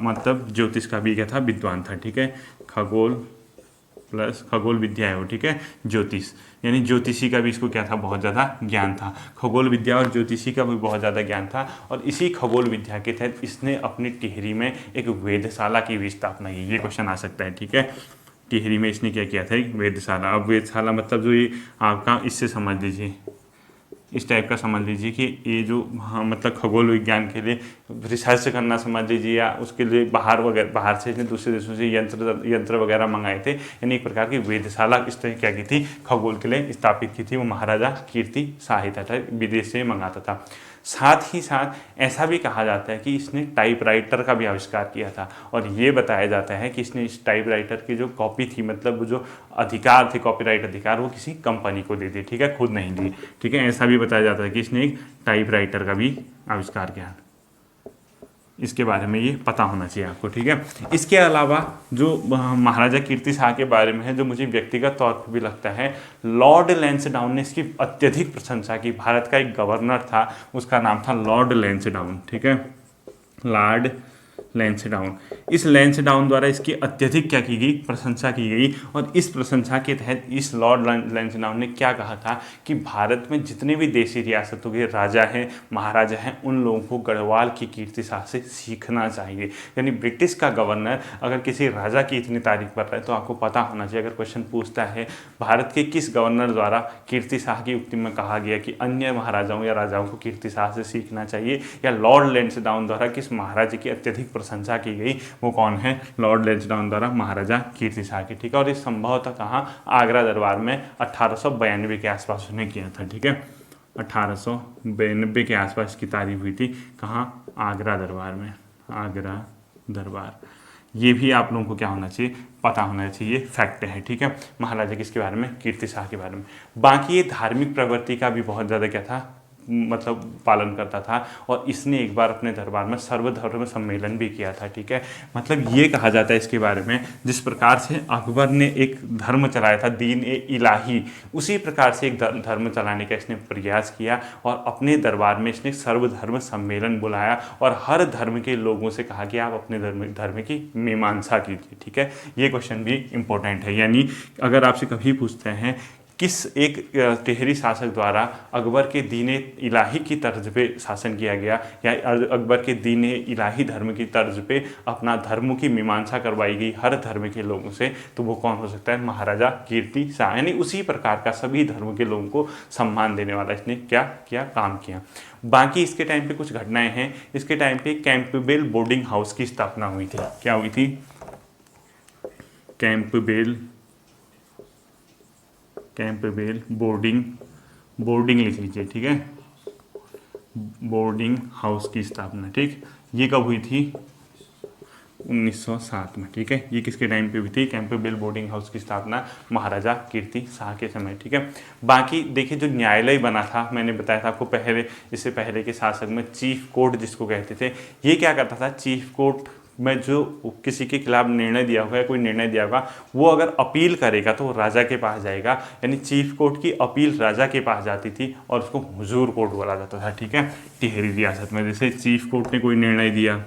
मतलब ज्योतिष का भी क्या था, विद्वान था। ठीक है, खगोल प्लस खगोल विद्या है वो। ठीक है, ज्योतिष यानी ज्योतिषी का भी इसको क्या था, बहुत ज़्यादा ज्ञान था। खगोल विद्या और ज्योतिषी का भी बहुत ज़्यादा ज्ञान था, और इसी खगोल विद्या के तहत इसने अपनी टिहरी में एक वेधशाला की भी स्थापना की। ये क्वेश्चन आ सकता है। ठीक है, टिहरी में इसने क्या किया था, एक वेधशाला। अब वेधशाला मतलब जो ये आपका, इससे समझ लीजिए, इस टाइप का समझ लीजिए कि ये जो, हाँ मतलब खगोल विज्ञान के लिए रिसर्च करना समझ लीजिए, या उसके लिए बाहर से इसने दूसरे देशों से यंत्र वगैरह मंगाए थे, यानी एक प्रकार की वेधशाला इस तरह क्या की थी, खगोल के लिए स्थापित की थी, वो महाराजा कीर्ति शाह था, विदेश से मंगाता था। साथ ही साथ ऐसा भी कहा जाता है कि इसने टाइपराइटर का भी आविष्कार किया था, और ये बताया जाता है कि इसने इस टाइपराइटर की जो कॉपी थी, मतलब जो अधिकार थे, कॉपीराइट अधिकार, वो किसी कंपनी को दे दी, ठीक है, खुद नहीं दी, ठीक है। ऐसा भी बताया जाता है कि इसने एक टाइपराइटर का भी आविष्कार किया। इसके बारे में ये पता होना चाहिए आपको, ठीक है। इसके अलावा जो महाराजा कीर्ति शाह के बारे में है, जो मुझे व्यक्तिगत तौर पर भी लगता है, लॉर्ड लैंसडाउन ने इसकी अत्यधिक प्रशंसा की। भारत का एक गवर्नर था, उसका नाम था लॉर्ड लैंसडाउन, ठीक है, लॉर्ड लैंसडाउन। इस लैंसडाउन द्वारा इसकी अत्यधिक क्या की गई, प्रशंसा की गई। और इस प्रशंसा के तहत इस लॉर्ड लैंसडाउन ने क्या कहा था कि भारत में जितने भी देशी रियासतों के राजा हैं, महाराजा हैं, उन लोगों को गढ़वाल की कीर्ति शाह से सीखना चाहिए। यानी ब्रिटिश का गवर्नर अगर किसी राजा की इतनी तारीफ कर रहा है तो आपको पता होना चाहिए, अगर क्वेश्चन पूछता है भारत के किस गवर्नर द्वारा कीर्ति शाह की उक्ति में कहा गया कि अन्य महाराजाओं या राजाओं को कीर्ति शाह से सीखना चाहिए, या लॉर्ड लैंसडाउन द्वारा किस महाराजा की अत्यधिक प्रशंसा की गई, वो कौन है, लॉर्ड लैंसडाउन द्वारा महाराजा कीर्ति शाह की, ठीक है। और इस संभवतः कहाँ, आगरा दरबार में 1892 के आसपास उसने किया था, ठीक है। 1892 के आसपास की तारीफ हुई थी, कहाँ, आगरा दरबार में, आगरा दरबार। ये भी आप लोगों को क्या होना चाहिए, पता होना चाहिए, फैक्ट है, ठीक है, महाराजा किसके बारे में, कीर्ति शाह के बारे में। बाकी ये धार्मिक प्रवृत्ति का भी बहुत ज़्यादा क्या था, मतलब पालन करता था, और इसने एक बार अपने दरबार में सर्वधर्म सम्मेलन भी किया था, ठीक है। मतलब ये कहा जाता है इसके बारे में, जिस प्रकार से अकबर ने एक धर्म चलाया था, दीन ए इलाही, उसी प्रकार से एक धर्म चलाने का इसने प्रयास किया, और अपने दरबार में इसने सर्वधर्म सम्मेलन बुलाया, और हर धर्म के लोगों से कहा कि आप अपने धर्म की मीमांसा कीजिए, ठीक है। ये क्वेश्चन भी इंपॉर्टेंट है। यानी अगर आपसे कभी पूछते हैं किस एक टिहरी शासक द्वारा अकबर के दीन इलाही की तर्ज पे शासन किया गया, या अकबर के दीन इलाही धर्म की तर्ज पे अपना धर्मों की मीमांसा करवाई गई हर धर्म के लोगों से, तो वो कौन हो सकता है, महाराजा कीर्ति शाह। यानी उसी प्रकार का सभी धर्म के लोगों को सम्मान देने वाला इसने क्या किया, काम किया। बाकी इसके टाइम पे कुछ घटनाएं हैं। इसके टाइम पे कैंपबेल बोर्डिंग हाउस की स्थापना हुई थी। क्या हुई थी, कैंपबेल बोर्डिंग लिख लीजिए, ठीक है, बोर्डिंग हाउस की स्थापना, ठीक। ये कब हुई थी, 1907 में, ठीक है। ये किसके टाइम पे हुई थी, कैंपबेल बोर्डिंग हाउस की स्थापना महाराजा कीर्ति शाह के समय, ठीक है। बाकी देखिए जो न्यायालय बना था, मैंने बताया था आपको पहले, इससे पहले के शासक में चीफ कोर्ट जिसको कहते थे, ये क्या करता था, चीफ कोर्ट में जो किसी के खिलाफ निर्णय दिया होगा या कोई निर्णय दिया होगा, वो अगर अपील करेगा तो राजा के पास जाएगा। यानी चीफ कोर्ट की अपील राजा के पास जाती थी, और उसको हुजूर कोर्ट बोला जाता था, ठीक है। टिहरी रियासत में जैसे चीफ कोर्ट ने कोई निर्णय दिया,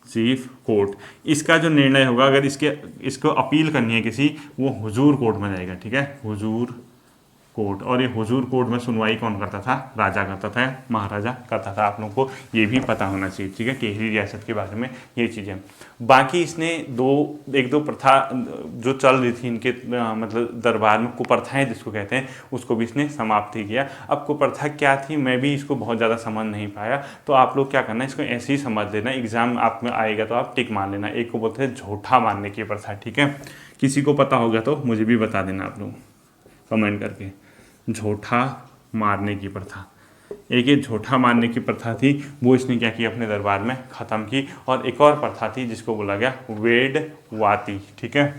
चीफ कोर्ट, इसका जो निर्णय होगा, अगर इसको अपील करनी है किसी, वो हुजूर कोर्ट में जाएगा, ठीक है, हुजूर कोर्ट। और ये हुजूर कोर्ट में सुनवाई कौन करता था, राजा करता था, महाराजा करता था। आप लोगों को ये भी पता होना चाहिए, ठीक है, टिहरी रियासत के बारे में ये चीज़ें। बाकी इसने एक दो प्रथा जो चल रही थी इनके मतलब दरबार में, कुप्रथाएं जिसको कहते हैं, उसको भी इसने समाप्त ही किया। अब कुप्रथा क्या थी, मैं भी इसको बहुत ज़्यादा समझ नहीं पाया, तो आप लोग क्या करना है, इसको ऐसे ही समझ लेना, एग्जाम आप में आएगा तो आप टिक मान लेना। एक को बोलते हैं झूठा मारने की प्रथा, ठीक है। किसी को पता होगा तो मुझे भी बता देना आप लोग कमेंट करके, झूठा मारने की प्रथा। एक ये झूठा मारने की प्रथा थी, वो इसने क्या किया, अपने दरबार में ख़त्म की। और एक और प्रथा थी जिसको बोला गया वेदवाती, ठीक है।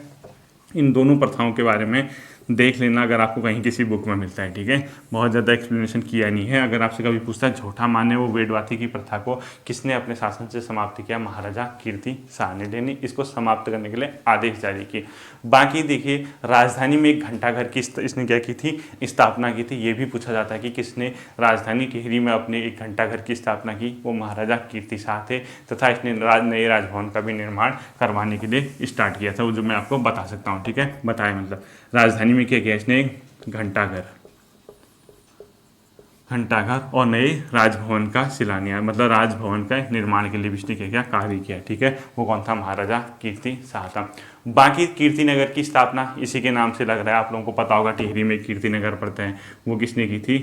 इन दोनों प्रथाओं के बारे में देख लेना अगर आपको कहीं किसी बुक में मिलता है, ठीक है। बहुत ज़्यादा एक्सप्लेनेशन किया नहीं है। अगर आपसे कभी पूछता है झूठा मारने वो वेदवाती की प्रथा को किसने अपने शासन से समाप्त किया, महाराजा कीर्ति शाह ने, यानी इसको समाप्त करने के लिए आदेश जारी किए। बाकी देखिए राजधानी में एक घंटाघर की इसने क्या की थी, स्थापना की थी। ये भी पूछा जाता है कि किसने राजधानी टिहरी में अपने एक घंटाघर की स्थापना की, वो महाराजा कीर्ति शाह थे। तथा इसने नए राजभवन का भी निर्माण करवाने के लिए स्टार्ट किया था, वो जो मैं आपको बता सकता हूँ, ठीक है। बताया मतलब राजधानी में क्या किया इसने, घंटाघर और नए राजभवन का शिलान्यास, मतलब राजभवन का निर्माण के लिए इसने क्या किया, कार्य किया, ठीक है। वो कौन था, महाराजा कीर्ति शाह था। बाकी कीर्तिनगर की स्थापना इसी के नाम से लग रहा है, आप लोगों को पता होगा टिहरी में कीर्तिनगर पड़ते हैं, वो किसने की थी,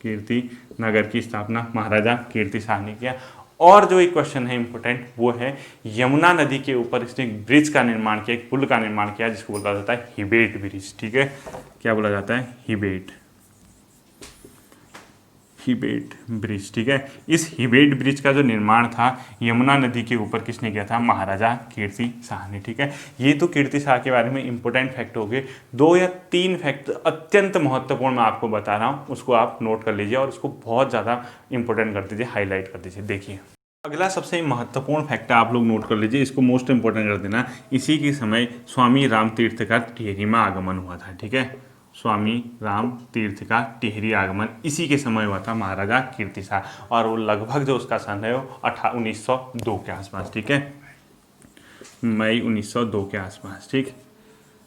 कीर्तिनगर की स्थापना महाराजा कीर्ति शाह ने किया। और जो एक क्वेश्चन है इंपॉर्टेंट, वो है यमुना नदी के ऊपर इसने एक ब्रिज का निर्माण किया, एक पुल का निर्माण किया, जिसको बोला जाता है हिबेट ब्रिज, ठीक है। क्या बोला जाता है, हिबेट ब्रिज, ठीक है। इस हिबेट ब्रिज का जो निर्माण था यमुना नदी के ऊपर किसने किया था? महाराजा कीर्ति शाह ने, ठीक है। ये तो कीर्ति शाह के बारे में इंपॉर्टेंट फैक्ट हो गए। 2 या 3 फैक्ट अत्यंत महत्वपूर्ण मैं आपको बता रहा हूँ, उसको आप नोट कर लीजिए और उसको बहुत ज़्यादा इंपॉर्टेंट कर दीजिए, हाईलाइट कर दीजिए। देखिए अगला सबसे महत्वपूर्ण फैक्ट आप लोग नोट कर लीजिए, इसको मोस्ट इंपॉर्टेंट कर देना। इसी के समय स्वामी राम तीर्थ का टिहरी में आगमन हुआ था, ठीक है। स्वामी राम तीर्थ का टिहरी आगमन इसी के समय हुआ था महाराजा कीर्ति शाह, और वो लगभग जो उसका सन है वो 1902 के आसपास, ठीक है। मई 1902 के आसपास, ठीक।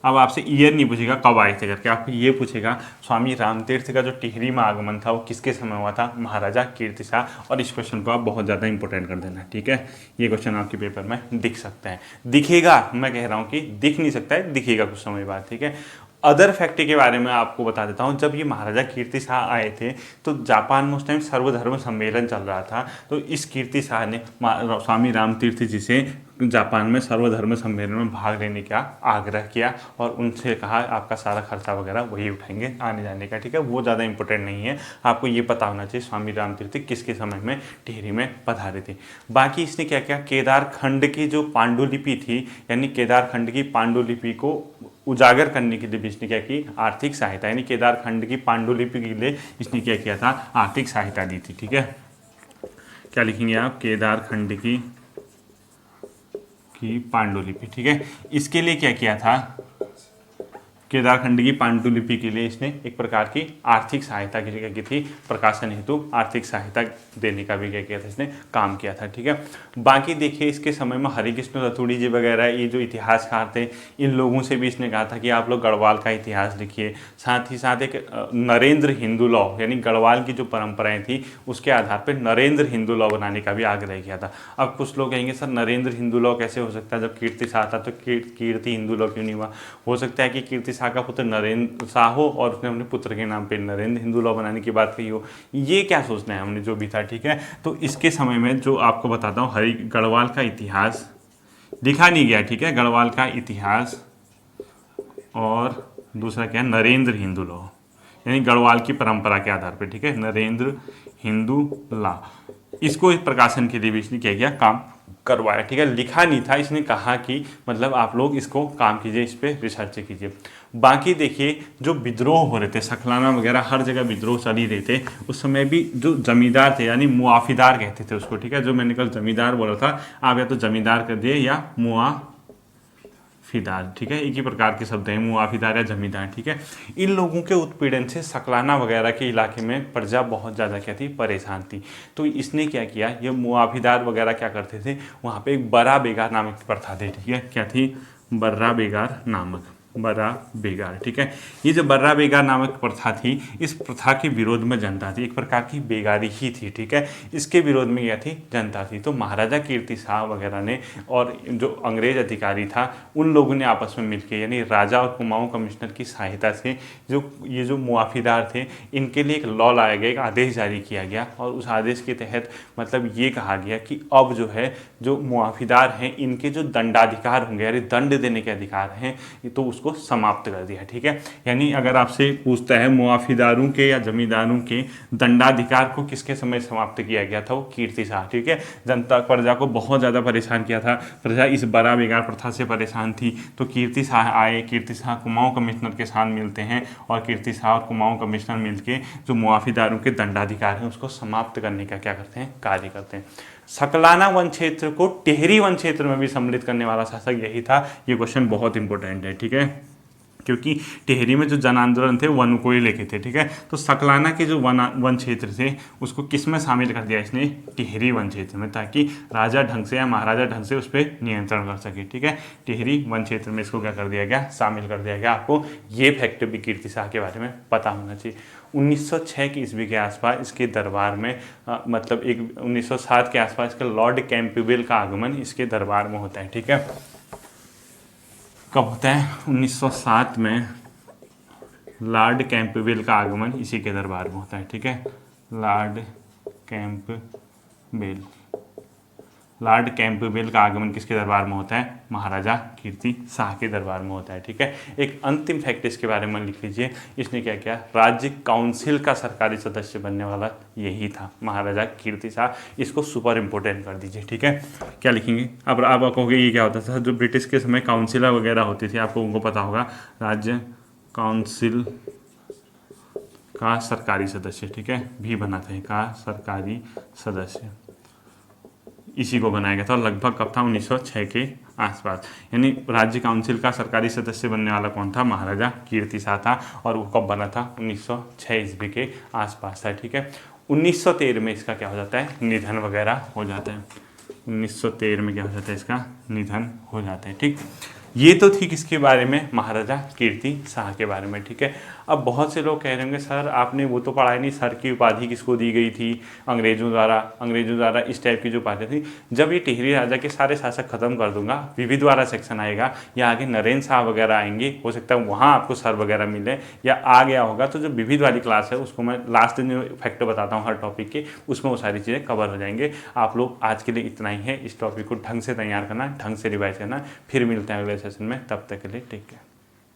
अब आपसे ईयर नहीं पूछेगा कब आए थे करके, आपको ये पूछेगा स्वामी रामतीर्थ का जो टिहरी में आगमन था वो किसके समय हुआ था? महाराजा कीर्ति शाह। और इस क्वेश्चन को आप बहुत ज़्यादा इंपॉर्टेंट कर देना, ठीक है। ये क्वेश्चन आपके पेपर में दिख सकता है, दिखेगा, मैं कह रहा हूँ कि दिख नहीं सकता है, दिखेगा कुछ समय बाद, ठीक है। अदर फैक्ट के बारे में आपको बता देता हूँ। जब ये महाराजा कीर्ति शाह आए थे तो जापान में उस टाइम सर्वधर्म सम्मेलन चल रहा था, तो इस कीर्ति शाह ने स्वामी रामतीर्थ जी से जापान में सर्वधर्म सम्मेलन में भाग लेने का आग्रह किया और उनसे कहा आपका सारा खर्चा वगैरह वही उठाएंगे आने जाने का, ठीक है। वो ज़्यादा इंपॉर्टेंट नहीं है, आपको ये पता होना चाहिए स्वामी रामतीर्थ किसके समय में टिहरी में पधारे थे। बाकी इसने क्या किया, केदार खंड की जो पांडुलिपि थी, यानी केदार खंड की पांडुलिपि को उजागर करने के लिए भी इसने क्या की? आर्थिक सहायता, यानी केदार खंड की पांडुलिपि के लिए इसने क्या किया था? आर्थिक सहायता दी थी, ठीक है। क्या लिखेंगे आप? केदार खंड की पांडुलिपि, ठीक है। इसके लिए क्या किया था? केदारखंड की पांडुलिपि के लिए इसने एक प्रकार की आर्थिक सहायता की क्या की थी? प्रकाशन हेतु आर्थिक सहायता देने का भी क्या किया था? इसने काम किया था, ठीक है। बाकी देखिए इसके समय में हरिकृष्ण रतूड़ी जी वगैरह ये जो इतिहासकार थे, इन लोगों से भी इसने कहा था कि आप लोग गढ़वाल का इतिहास लिखिए। साथ ही साथ एक नरेंद्र हिंदू लॉ, यानी गढ़वाल की जो परंपराएं थी उसके आधार पर नरेंद्र हिंदू लॉ बनाने का भी आग्रह किया था। अब कुछ लोग कहेंगे सर नरेंद्र हिंदू लॉ कैसे हो सकता है, जब कीर्ति शाह था तो कीर्ति हिंदू लॉ क्यों नहीं हुआ? हो सकता है कि कीर्ति शाह का पुत्र नरेंद्र शाह हो और उसने अपने पुत्र के नाम पे नरेंद्र हिंदू लॉ बनाने की बात कही हो, ये क्या सोचना है हमने, जो भी था, ठीक है। तो इसके समय में जो आपको बताता हूँ, गढ़वाल का इतिहास लिखा नहीं गया, ठीक है। गढ़वाल का इतिहास और दूसरा क्या है? नरेंद्र हिंदू लॉ, यानी गढ़वाल की परंपरा के आधार पर, ठीक है। नरेंद्र हिंदू लॉ, इसको इस प्रकाशन के लिए भी इसने क्या किया? काम करवाया, ठीक है। लिखा नहीं था, इसने कहा कि मतलब आप लोग इसको काम कीजिए, इस पर रिसर्च कीजिए। बाकी देखिए जो विद्रोह हो रहे थे, सखलाना वगैरह हर जगह विद्रोह चल ही रहे थे उस समय भी, जो जमींदार थे यानी मुआफिदार कहते थे उसको, ठीक है। जो मैंने कल जमींदार बोला था, आप या तो जमींदार कर दिए या मुआफिदार, ठीक है। एक ही प्रकार के शब्द हैं, मुआफिदार या जमींदार, ठीक है। इन लोगों के उत्पीड़न से सकलाना वगैरह के इलाके में प्रजा बहुत ज़्यादा क्या थी? परेशान थी। तो इसने क्या किया, ये मुआफिदार वगैरह क्या करते थे, वहाँ पे एक बड़ा बेगार नामक प्रथा थी, ठीक है। क्या थी? बर्रा बेगार नामक, बर्रा बेगार, ठीक है। ये जो बर्रा बेगार नामक प्रथा थी, इस प्रथा के विरोध में जनता थी, एक प्रकार की बेगारी ही थी, ठीक है। इसके विरोध में क्या थी? जनता थी। तो महाराजा कीर्ति शाह वगैरह ने और जो अंग्रेज अधिकारी था उन लोगों ने आपस में मिलकर, यानी राजा और कुमाऊं कमिश्नर की सहायता से ये जो मुआफिदार थे इनके लिए एक लॉ लाया गया, एक आदेश जारी किया गया, और उस आदेश के तहत मतलब ये कहा गया कि अब जो है जो मुआफिदार हैं इनके जो दंडाधिकार होंगे, यानी दंड देने के अधिकार हैं, तो उसको समाप्त कर दिया, ठीक है। यानी अगर आपसे पूछता है मुआफिदारों के या जमींदारों के दंडाधिकार को किसके समय समाप्त किया गया था, वो कीर्ति शाह, ठीक है। जनता प्रजा को बहुत ज़्यादा परेशान किया था, प्रजा इस बड़ा बेगार प्रथा से परेशान थी। तो कीर्ति शाह आए, कीर्ति शाह कुमाऊं कमिश्नर के साथ मिलते हैं और कीर्ति शाह और कुमाऊं कमिश्नर मिलके जो मुआफिदारों के दंडाधिकार हैं उसको समाप्त करने का क्या करते हैं? कार्य करते हैं। सकलाना वन क्षेत्र को टिहरी वन क्षेत्र में भी सम्मिलित करने वाला शासक यही था। ये क्वेश्चन बहुत इंपॉर्टेंट है, ठीक है, क्योंकि टिहरी में जो जन आंदोलन थे वन को ही लेके थे, ठीक है। तो सकलाना के जो वन क्षेत्र थे उसको किस में शामिल कर दिया इसने? टिहरी वन क्षेत्र में, ताकि राजा ढंग से या महाराजा ढंग से उस पर नियंत्रण कर सके, ठीक है। टिहरी वन क्षेत्र में इसको क्या कर दिया गया? शामिल कर दिया गया। आपको ये फैक्ट भी कीर्ति शाह के बारे में पता होना चाहिए। 1906 की ईस्वी के आसपास इसके दरबार में मतलब एक 1907 के आसपास इसके लॉर्ड कैंपबेल का आगमन इसके दरबार में होता है, ठीक है। कब होता है? 1907 में लॉर्ड कैंपबेल का आगमन इसी के दरबार में होता है, ठीक है। लॉर्ड कैंपबेल लॉर्ड कैंपबेल का आगमन किसके दरबार में होता है? महाराजा कीर्ति शाह के दरबार में होता है। ठीक है, एक अंतिम फैक्ट इसके बारे में लिख लीजिए, इसने क्या किया, राज्य काउंसिल का सरकारी सदस्य बनने वाला यही था, महाराजा कीर्ति शाह। इसको सुपर इंपॉर्टेंट कर दीजिए। ठीक है, क्या लिखेंगे अब आप कहोगे ये क्या होता था? जो ब्रिटिश के समय काउंसिल वगैरह होती थी, आपको उनको पता होगा, राज्य काउंसिल का सरकारी सदस्य, ठीक है, भी बनाते हैं का सरकारी सदस्य, इसी को बनाया गया था। लगभग कब था? 1906 के आसपास। यानी राज्य काउंसिल का सरकारी सदस्य बनने वाला कौन था? महाराजा कीर्ति शाह था। और वो कब बना था? 1906 ईस्वी के आसपास था। ठीक है, 1913 में इसका क्या हो जाता है? निधन वगैरह हो जाता है। 1913 में क्या हो जाता है? इसका निधन हो जाता है। ठीक, ये तो थी किसके बारे में? महाराजा कीर्ति शाह के बारे में। ठीक है, अब बहुत से लोग कह रहे होंगे सर आपने वो तो पढ़ा ही नहीं, सर की उपाधि किसको दी गई थी अंग्रेजों द्वारा इस टाइप की जो बातें थी। जब ये टिहरी राजा के सारे शासक खत्म कर दूंगा, विविध वाला सेक्शन आएगा या आगे नरेंद्र शाह वगैरह आएंगे, हो सकता है वहाँ आपको सर वगैरह मिले या आ गया होगा। तो जो विविध वाली क्लास है उसको मैं लास्ट दिन फैक्ट बताता हूँ हर टॉपिक के, उसमें वो सारी चीज़ें कवर हो जाएंगे। आप लोग आज के लिए इतना ही है, इस टॉपिक को ढंग से तैयार करना, ढंग से रिवाइज करना। फिर मिलते हैं अगले सेशन में, तब तक के लिए टेक केयर।